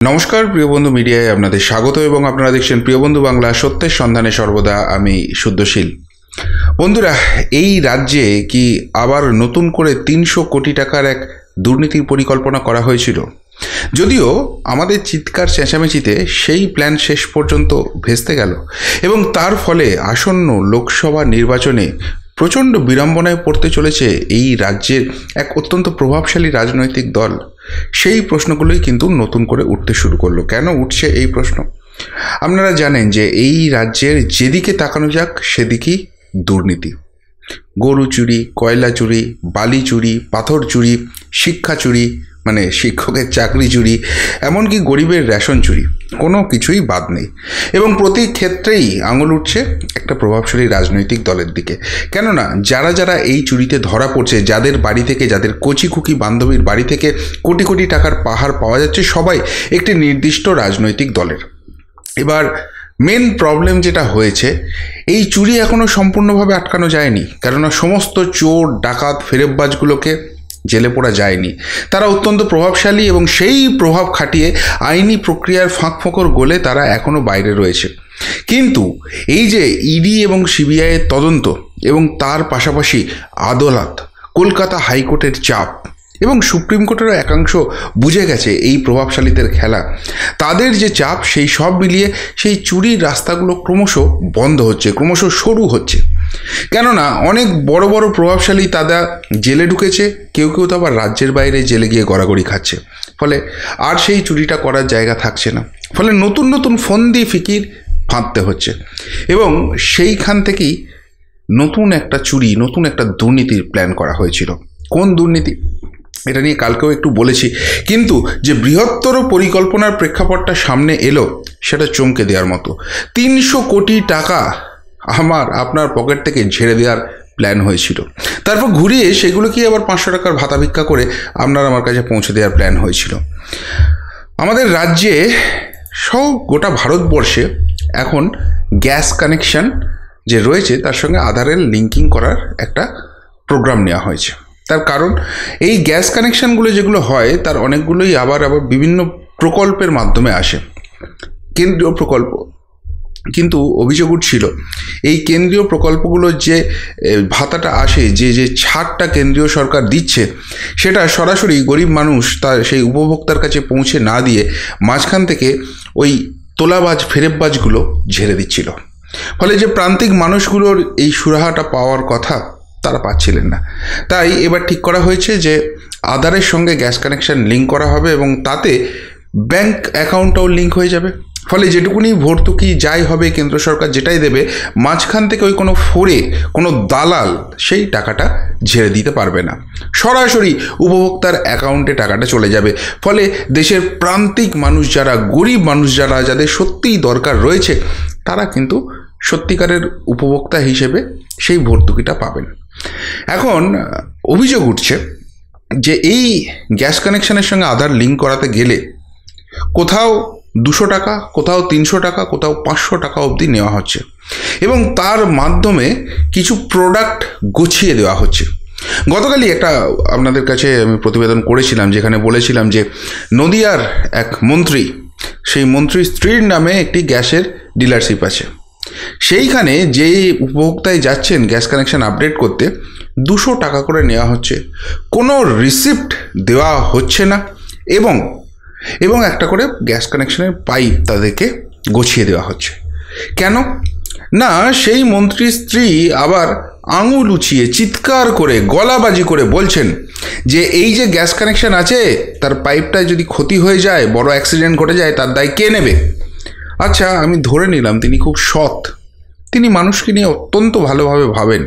নমস্কার প্রিয় বন্ধু মিডিয়ায় আপনাদের স্বাগত এবং আপনারা দেখছেন প্রিয় বন্ধু বাংলা সত্যের সন্ধানে সর্বদা আমি শুদ্ধশীল। বন্ধুরা, এই রাজ্যে কি আবার নতুন করে ৩০০ কোটি টাকার এক দুর্নীতির পরিকল্পনা করা হয়েছিল? যদিও আমাদের চিৎকার চেঁচামেচিতে সেই প্ল্যান শেষ পর্যন্ত ভেস্তে গেল এবং তার ফলে আসন্ন লোকসভা নির্বাচনে প্রচণ্ড বিড়ম্বনায় পড়তে চলেছে এই রাজ্যের এক অত্যন্ত প্রভাবশালী রাজনৈতিক দল। সেই প্রশ্নগুলোই কিন্তু নতুন করে উঠতে শুরু করলো। কেন উঠছে এই প্রশ্ন? আপনারা জানেন যে এই রাজ্যের যেদিকে তাকানো যাক সেদিকেই দুর্নীতি। গরু চুরি, কয়লা চুরি, বালি চুরি, পাথর চুরি, শিক্ষা চুরি মানে শিক্ষকের চাকরি চুরি, এমনকি গরিবের রেশন চুরি, কোনো কিছুই বাদ নেই। এবং প্রতি ক্ষেত্রেই আঙুল উঠছে একটা প্রভাবশালী রাজনৈতিক দলের দিকে। কেননা যারা যারা এই চুরিতে ধরা পড়ছে, যাদের বাড়ি থেকে, যাদের কচি খুকি বান্ধবীর বাড়ি থেকে কোটি কোটি টাকার পাহাড় পাওয়া যাচ্ছে, সবাই একটি নির্দিষ্ট রাজনৈতিক দলের। এবার মেন প্রবলেম যেটা হয়েছে, এই চুরি এখনও সম্পূর্ণভাবে আটকানো যায়নি, কেননা সমস্ত চোর ডাকাত ফেরেববাজগুলোকে জেলে পোড়া যায়নি। তারা অত্যন্ত প্রভাবশালী এবং সেই প্রভাব খাটিয়ে আইনি প্রক্রিয়ার ফাঁকফোকর গলে তারা এখনও বাইরে রয়েছে। কিন্তু এই যে ইডি এবং সিবিআইয়ের তদন্ত এবং তার পাশাপাশি আদালত, কলকাতা হাইকোর্টের চাপ এবং সুপ্রিম কোর্টেরও একাংশ বুঝে গেছে এই প্রভাবশালীদের খেলা, তাদের যে চাপ, সেই সব মিলিয়ে সেই চুরির রাস্তাগুলো ক্রমশ বন্ধ হচ্ছে, ক্রমশ সরু হচ্ছে। কেননা অনেক বড় বড় প্রভাবশালী তারা জেলে ঢুকেছে, কেউ কেউ তো আবার রাজ্যের বাইরে জেলে গিয়ে গড়াগড়ি খাচ্ছে। ফলে আর সেই চুরিটা করার জায়গা থাকছে না। ফলে নতুন নতুন ফন্দি ফিকির ফাঁদতে হচ্ছে এবং সেইখান থেকেই নতুন একটা চুরি, নতুন একটা দুর্নীতির প্ল্যান করা হয়েছিল। কোন দুর্নীতি এটা নিয়ে কালকেও একটু বলেছি, কিন্তু যে বৃহত্তর পরিকল্পনার প্রেক্ষাপটটা সামনে এলো সেটা চমকে দেওয়ার মতো। ৩০০ কোটি টাকা আপনার পকেট থেকে ঝেড়ে দেওয়ার প্ল্যান হয়েছিল। তারপর ঘুরিয়ে সেগুলোকে আবার ৫০০ টাকার ভাতা ভিক্ষা করে আমার কাছে পৌঁছে দেওয়ার প্ল্যান হয়েছিল। আমাদের রাজ্যে সব গোটা ভারতবর্ষে এখন গ্যাস কানেকশন যে রয়েছে তার সঙ্গে আধারের লিঙ্কিং করার একটা প্রোগ্রাম নেওয়া হয়েছে। তার কারণ এই গ্যাস কানেকশানগুলো যেগুলো হয় তার অনেকগুলোই আবার বিভিন্ন প্রকল্পের মাধ্যমে আসে, কেন্দ্রীয় প্রকল্প। কিন্তু অভিযোগ উঠছিল এই কেন্দ্রীয় প্রকল্পগুলোর যে ভাতাটা আসে, যে ছাড়টা কেন্দ্রীয় সরকার দিচ্ছে, সেটা সরাসরি গরিব মানুষ তার সেই উপভোক্তার কাছে পৌঁছে না দিয়ে মাঝখান থেকে ওই তোলাবাজ ফেরেববাজগুলো ঝেড়ে দিচ্ছিল। ফলে যে প্রান্তিক মানুষগুলোর এই সুরাহাটা পাওয়ার কথা তারা পাচ্ছিলেন না। তাই এবার ঠিক করা হয়েছে যে আধারের সঙ্গে গ্যাস কানেকশন লিঙ্ক করা হবে এবং তাতে ব্যাংক অ্যাকাউন্টটাও লিঙ্ক হয়ে যাবে। ফলে যেটুকুনি ভর্তুকি যাই হবে, কেন্দ্র সরকার যেটাই দেবে, মাঝখান থেকে ওই কোনো কোনো দালাল সেই টাকাটা ঝেড়ে দিতে পারবে না, সরাসরি উপভোক্তার অ্যাকাউন্টে টাকাটা চলে যাবে। ফলে দেশের প্রান্তিক মানুষ যারা, গরিব মানুষ যারা, যাদের সত্যিই দরকার রয়েছে, তারা কিন্তু সত্যিকারের উপভোক্তা হিসেবে সেই ভর্তুকিটা পাবেন। এখন অভিযোগ উঠছে যে এই গ্যাস কানেকশনের সঙ্গে আধার লিঙ্ক করাতে গেলে কোথাও 200 টাকা, কোথাও 300 টাকা, কোথাও 500 টাকা অবধি নেওয়া হচ্ছে এবং তার মাধ্যমে কিছু প্রোডাক্ট গুছিয়ে দেওয়া হচ্ছে। গতকালই একটা আপনাদের কাছে আমি প্রতিবেদন করেছিলাম, যেখানে বলেছিলাম যে নদিয়ার এক মন্ত্রী, সেই মন্ত্রীর স্ত্রীর নামে একটি গ্যাসের ডিলারশিপ আছে। সেইখানে যে উপভোক্তায় যাচ্ছেন গ্যাস কানেকশন আপডেট করতে, 200 টাকা করে নেওয়া হচ্ছে, কোনো রিসিপ্ট দেওয়া হচ্ছে না এবং একটা করে গ্যাস কানেকশনের পাইপ তাদেরকে গছিয়ে দেওয়া হচ্ছে। কেন না, সেই মন্ত্রীর স্ত্রী আবার আঙুল উঁচিয়ে চিৎকার করে গলাবাজি করে বলছেন যে এই যে গ্যাস কানেকশন আছে, তার পাইপটায় যদি ক্ষতি হয়ে যায়, বড় অ্যাক্সিডেন্ট ঘটে যায়, তার দায় কে নেবে? আচ্ছা, আমি ধরে নিলাম তিনি খুব সৎ, তিনি মানুষকে নিয়ে অত্যন্ত ভালোভাবে ভাবেন।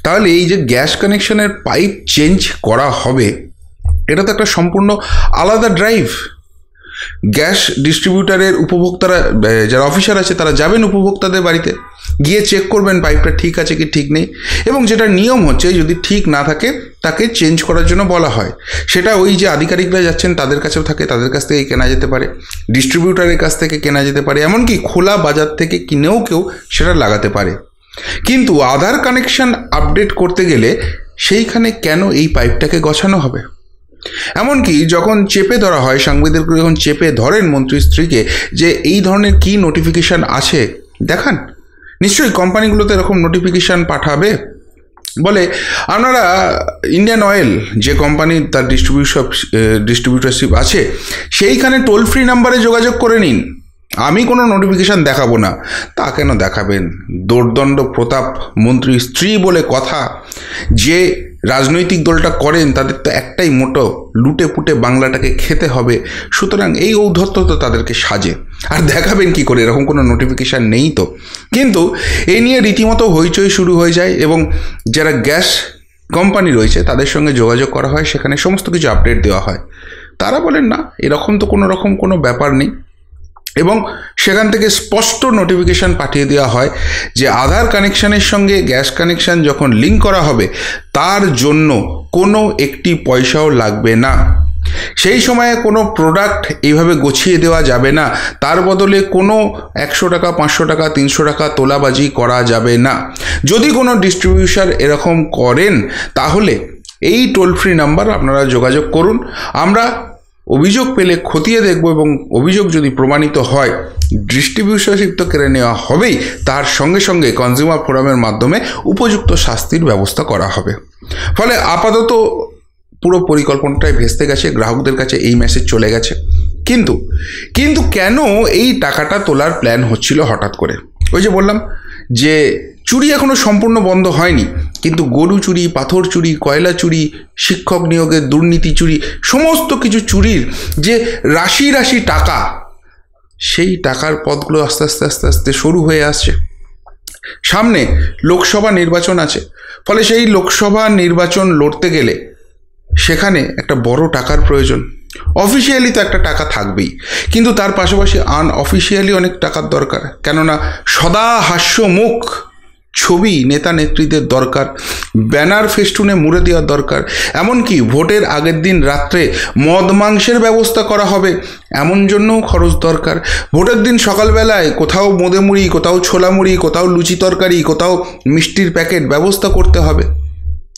তাহলে এই যে গ্যাস কানেকশনের পাইপ চেঞ্জ করা হবে, এটা তো একটা সম্পূর্ণ আলাদা ড্রাইভ। গ্যাস ডিস্ট্রিবিউটারের উপভোক্তারা, যারা অফিসার আছে, তারা যাবেন উপভোক্তাদের বাড়িতে, গিয়ে চেক করবেন পাইপটা ঠিক আছে কি ঠিক নেই, এবং যেটা নিয়ম হচ্ছে যদি ঠিক না থাকে তাকে চেঞ্জ করার জন্য বলা হয়। সেটা ওই যে আধিকারিকরা যাচ্ছেন তাদের কাছেও থাকে, তাদের কাছ থেকে কেনা যেতে পারে, ডিস্ট্রিবিউটারের কাছ থেকে কেনা যেতে পারে, এমনকি খোলা বাজার থেকে কিনেও কেউ সেটা লাগাতে পারে। কিন্তু আধার কানেকশন আপডেট করতে গেলে সেইখানে কেন এই পাইপটাকে গছানো হবে? এমনকি যখন চেপে ধরা হয়, সাংবাদিকরা যখন চেপে ধরেন মন্ত্রীর স্ত্রীকে যে এই ধরনের কি নোটিফিকেশান আছে দেখান, নিশ্চয়ই কোম্পানিগুলোতে এরকম নোটিফিকেশান পাঠাবে। বলে আপনারা ইন্ডিয়ান অয়েল যে কোম্পানির তার ডিস্ট্রিবিউটারশিপ আছে সেইখানে টোল ফ্রি নাম্বারে যোগাযোগ করে নিন, আমি কোনো নোটিফিকেশান দেখাবো না। তা কেন দেখাবেন? দোর্দণ্ড প্রতাপ মন্ত্রীর স্ত্রী বলে কথা। যে রাজনৈতিক দলটা করেন তাদের তো একটাই মোটো, লুটে পুটে বাংলাটাকে খেতে হবে, সুতরাং এই ঔদ্ধত্য তো তাদেরকে সাজে। আর দেখাবেন কি করে? এরকম কোনো নোটিফিকেশান নেই তো। কিন্তু এই নিয়ে রীতিমতো হইচই শুরু হয়ে যায় এবং যারা গ্যাস কোম্পানি রয়েছে তাদের সঙ্গে যোগাযোগ করা হয়, সেখানে সমস্ত কিছু আপডেট দেওয়া হয়। তারা বলেন না, এরকম তো কোনো ব্যাপার নেই, এবং সেখান থেকে স্পষ্ট নোটিফিকেশান পাঠিয়ে দেওয়া হয় যে আধার কানেকশানের সঙ্গে গ্যাস কানেকশান যখন লিঙ্ক করা হবে তার জন্য কোনো একটি পয়সাও লাগবে না। সেই সময়ে কোনো প্রোডাক্ট এইভাবে গছিয়ে দেওয়া যাবে না, তার বদলে কোনো 100 টাকা 500 টাকা 300 টাকা তোলাবাজি করা যাবে না। যদি কোনো ডিস্ট্রিবিউটার এরকম করেন তাহলে এই টোল ফ্রি নাম্বার আপনারা যোগাযোগ করুন, আমরা অভিযোগ পেলে খতিয়ে দেখব, এবং অভিযোগ যদি প্রমাণিত হয় ডিস্ট্রিবিউটারশিপ তো কেড়ে নেওয়া হবেই, তার সঙ্গে সঙ্গে কনজিউমার ফোরামের মাধ্যমে উপযুক্ত শাস্তির ব্যবস্থা করা হবে। ফলে আপাতত পুরো পরিকল্পনাটাই ভেস্তে গেছে, গ্রাহকদের কাছে এই মেসেজ চলে গেছে। কিন্তু কেন এই টাকাটা তোলার প্ল্যান হচ্ছিল হঠাৎ করে? ওই যে বললাম যে চুরি এখনও সম্পূর্ণ বন্ধ হয়নি, কিন্তু গরু চুরি, পাথর চুরি, কয়লা চুরি, শিক্ষক নিয়োগের দুর্নীতি চুরি, সমস্ত কিছু চুরির যে রাশি রাশি টাকা, সেই টাকার পথগুলো আস্তে আস্তে আস্তে আস্তে শুরু হয়ে আসছে। সামনে লোকসভা নির্বাচন আছে, ফলে সেই লোকসভা নির্বাচন লড়তে গেলে সেখানে একটা বড় টাকার প্রয়োজন। অফিসিয়ালি তো একটা টাকা থাকবেই, কিন্তু তার পাশাপাশি আনঅফিসিয়ালি অনেক টাকার দরকার। কেননা সদা হাস্যমুখ ছবি নেতা নেত্রীদের দরকার, ব্যানার ফেস্টুনে মুড়ে দেওয়ার দরকার, এমনকি ভোটের আগের দিন রাত্রে মদ মাংসের ব্যবস্থা করা হবে এমন জন্যও খরচ দরকার। ভোটের দিন সকালবেলায় কোথাও মোদে মুড়ি, কোথাও ছোলা মুড়ি, কোথাও লুচি তরকারি, কোথাও মিষ্টির প্যাকেট ব্যবস্থা করতে হবে,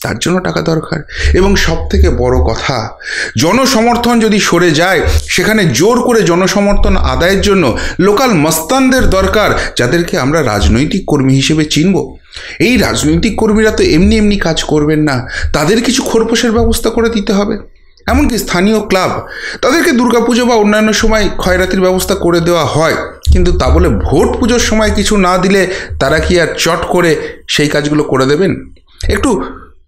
তার জন্য টাকা দরকার। এবং সব থেকে বড় কথা, জনসমর্থন যদি সরে যায় সেখানে জোর করে জনসমর্থন আদায়ের জন্য লোকাল মস্তানদের দরকার, যাদেরকে আমরা রাজনৈতিক কর্মী হিসেবে চিনব। এই রাজনৈতিক কর্মীরা তো এমনি এমনি কাজ করবেন না, তাদের কিছু খোরপোশের ব্যবস্থা করে দিতে হবে। এমনকি স্থানীয় ক্লাব, তাদেরকে দুর্গাপুজো বা অন্যান্য সময় খয়রাতির ব্যবস্থা করে দেওয়া হয়, কিন্তু তা বলে ভোট পুজোর সময় কিছু না দিলে তারা কি আর চট করে সেই কাজগুলো করে দেবেন? একটু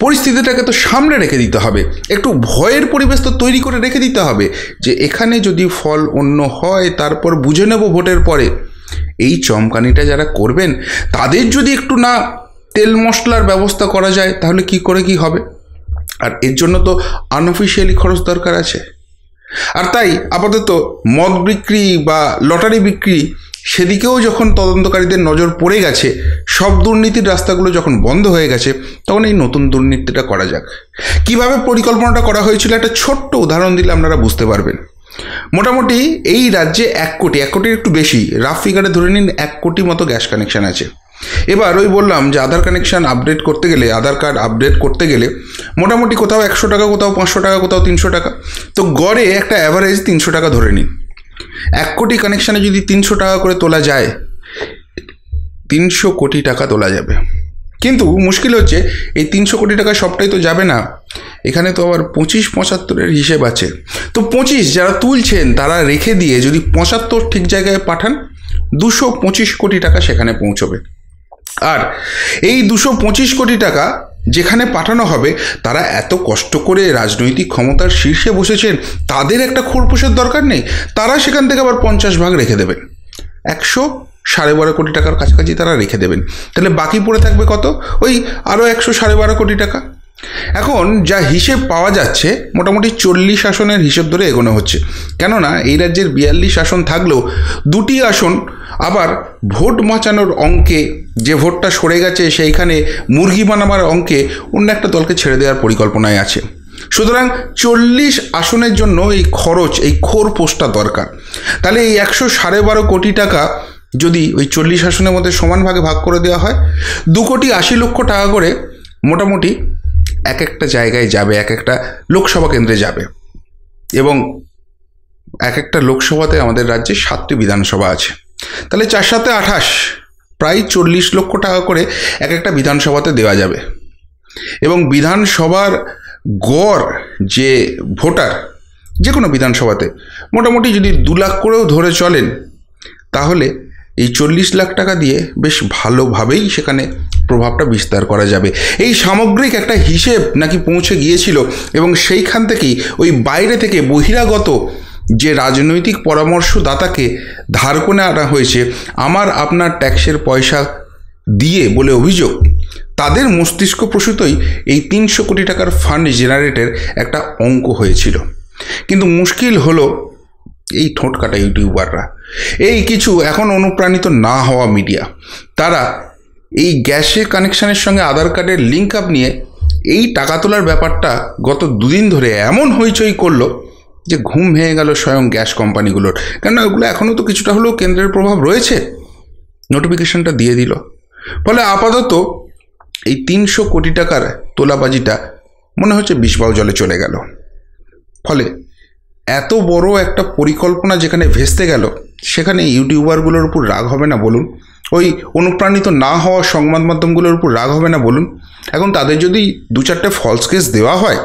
পরিস্থিতিটাকে তো সামনে রেখে দিতে হবে, একটু ভয়ের পরিবেশ তো তৈরি করে রেখে দিতে হবে যে এখানে যদি ফল অন্য হয় তারপর বুঝে নেব ভোটের পরে। এই চমকানিটা যারা করবেন তাদের যদি একটু না তেল মশলার ব্যবস্থা করা যায় তাহলে কি করে কি হবে? আর এর জন্য তো আনঅফিসিয়ালি খরচ দরকার আছে। আর তাই আপাতত মদ বিক্রি বা লটারি বিক্রি সেদিকেও যখন তদন্তকারীদের নজর পড়ে গেছে, সব দুর্নীতির রাস্তাগুলো যখন বন্ধ হয়ে গেছে, তখন এই নতুন দুর্নীতিটা করা যাক। কিভাবে পরিকল্পনাটা করা হয়েছিল একটা ছোট্ট উদাহরণ দিলে আপনারা বুঝতে পারবেন। মোটামুটি এই রাজ্যে 1 কোটির একটু বেশি, রাফ ফিগারে ধরে নিন 1 কোটি মতো গ্যাস কানেকশান আছে। এবার ওই বললাম যে আধার কানেকশান আপডেট করতে গেলে, আধার কার্ড আপডেট করতে গেলে মোটামুটি কোথাও 100 টাকা, কোথাও 500 টাকা, কোথাও 300 টাকা, তো গড়ে একটা অ্যাভারেজ 300 টাকা ধরে নিন। 1 কোটি কানেকশানে যদি 300 টাকা করে তোলা যায়, 300 কোটি টাকা তোলা যাবে। কিন্তু মুশকিল হচ্ছে এই 300 কোটি টাকা সবটাই তো যাবে না, এখানে তো আবার 25-75-এর হিসেব আছে। তো 25 যারা তুলছেন তারা রেখে দিয়ে যদি 75 ঠিক জায়গায় পাঠান, 225 কোটি টাকা সেখানে পৌঁছবে। আর এই 225 কোটি টাকা যেখানে পাঠানো হবে, তারা এত কষ্ট করে রাজনৈতিক ক্ষমতার শীর্ষে বসেছেন, তাদের একটা খোরপোশের দরকার নেই, তারা সেখান থেকে আবার 50 ভাগ রেখে দেবেন, 112.5 কোটি টাকার কাছাকাছি তারা রেখে দেবেন। তাহলে বাকি পড়ে থাকবে কত? ওই আরও 112.5 কোটি টাকা। এখন যা হিসেব পাওয়া যাচ্ছে মোটামুটি 40 আসনের হিসেব ধরে এগোনো হচ্ছে। কেননা এই রাজ্যের 42 আসন থাকলেও 2টি আসন আবার ভোট বাঁচানোর অঙ্কে, যে ভোটটা সরে গেছে সেইখানে মুরগি বানাবার অঙ্কে অন্য একটা দলকে ছেড়ে দেওয়ার পরিকল্পনায় আছে। সুতরাং 40 আসনের জন্য এই খরচ, এই খোরপোশটা দরকার। তাহলে এই 112.5 কোটি টাকা যদি ওই 40 আসনের মধ্যে সমান ভাগে ভাগ করে দেওয়া হয়, 2,80,00,000 টাকা করে মোটামুটি এক একটা জায়গায় যাবে, এক একটা লোকসভা কেন্দ্রে যাবে। এবং এক একটা লোকসভাতে আমাদের রাজ্যে 7টি বিধানসভা আছে। তাহলে 4 7 28, প্রায় 40 লক্ষ টাকা করে এক একটা বিধানসভাতে দেওয়া যাবে। এবং বিধানসভার গড় যে ভোটার যে কোনো বিধানসভাতে মোটামুটি যদি 2 লাখ করেও ধরে চলেন, তাহলে এই 40 লাখ টাকা দিয়ে বেশ ভালোভাবেই সেখানে প্রভাবটা বিস্তার করা যাবে। এই সামগ্রিক একটা হিসেব নাকি পৌঁছে গিয়েছিল এবং সেইখান থেকেই ওই বাইরে থেকে বহিরাগত যে রাজনৈতিক পরামর্শদাতাকে ধার করে আনা হয়েছে আমার আপনার ট্যাক্সের পয়সা দিয়ে বলে অভিযোগ, তাদের মস্তিষ্ক প্রসূতই এই 300 কোটি টাকার ফান্ড জেনারেটের একটা অঙ্ক হয়েছিল। কিন্তু মুশকিল হলো এই ঠোঁট কাটা ইউটিউবাররা, এই কিছু এখন অনুপ্রাণিত না হওয়া মিডিয়া, তারা এই গ্যাসের কানেকশানের সঙ্গে আধার কার্ডের লিঙ্ক আপ নিয়ে এই টাকা তোলার ব্যাপারটা গত 2 দিন ধরে এমন হইচই করলো যে ঘুম ভেঙে গেল স্বয়ং গ্যাস কোম্পানিগুলোর। কেননা ওগুলো এখনও তো কিছুটা হলেও কেন্দ্রের প্রভাব রয়েছে, নোটিফিকেশনটা দিয়ে দিল। ফলে আপাতত এই 300 কোটি টাকার তোলাবাজিটা মনে হচ্ছে বিষবাউ জলে চলে গেল। ফলে এত বড় একটা পরিকল্পনা যেখানে ভেস্তে গেল, সেখানে ইউটিউবারগুলোর উপর রাগ হবে না বলুন? ওই অনুপ্রাণিত না হওয়া সংবাদ মাধ্যমগুলোর উপর রাগ হবে না বলুন? এখন তাদের যদি 2-4টে ফলস কেস দেওয়া হয়,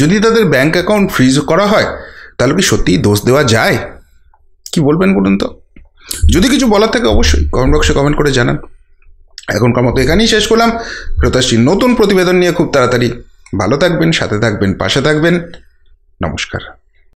যদি তাদের ব্যাঙ্ক অ্যাকাউন্ট ফ্রিজ করা হয়, তাহলে কি সত্যিই দোষ দেওয়া যায়? কি বলবেন বলুন তো? যদি কিছু বলার থাকে অবশ্যই কমেন্ট বক্সে কমেন্ট করে জানান। এখনকার মতো এখানেই শেষ করলাম। ফেরত আসছি নতুন প্রতিবেদন নিয়ে খুব তাড়াতাড়ি। ভালো থাকবেন, সাথে থাকবেন, পাশে থাকবেন। নমস্কার।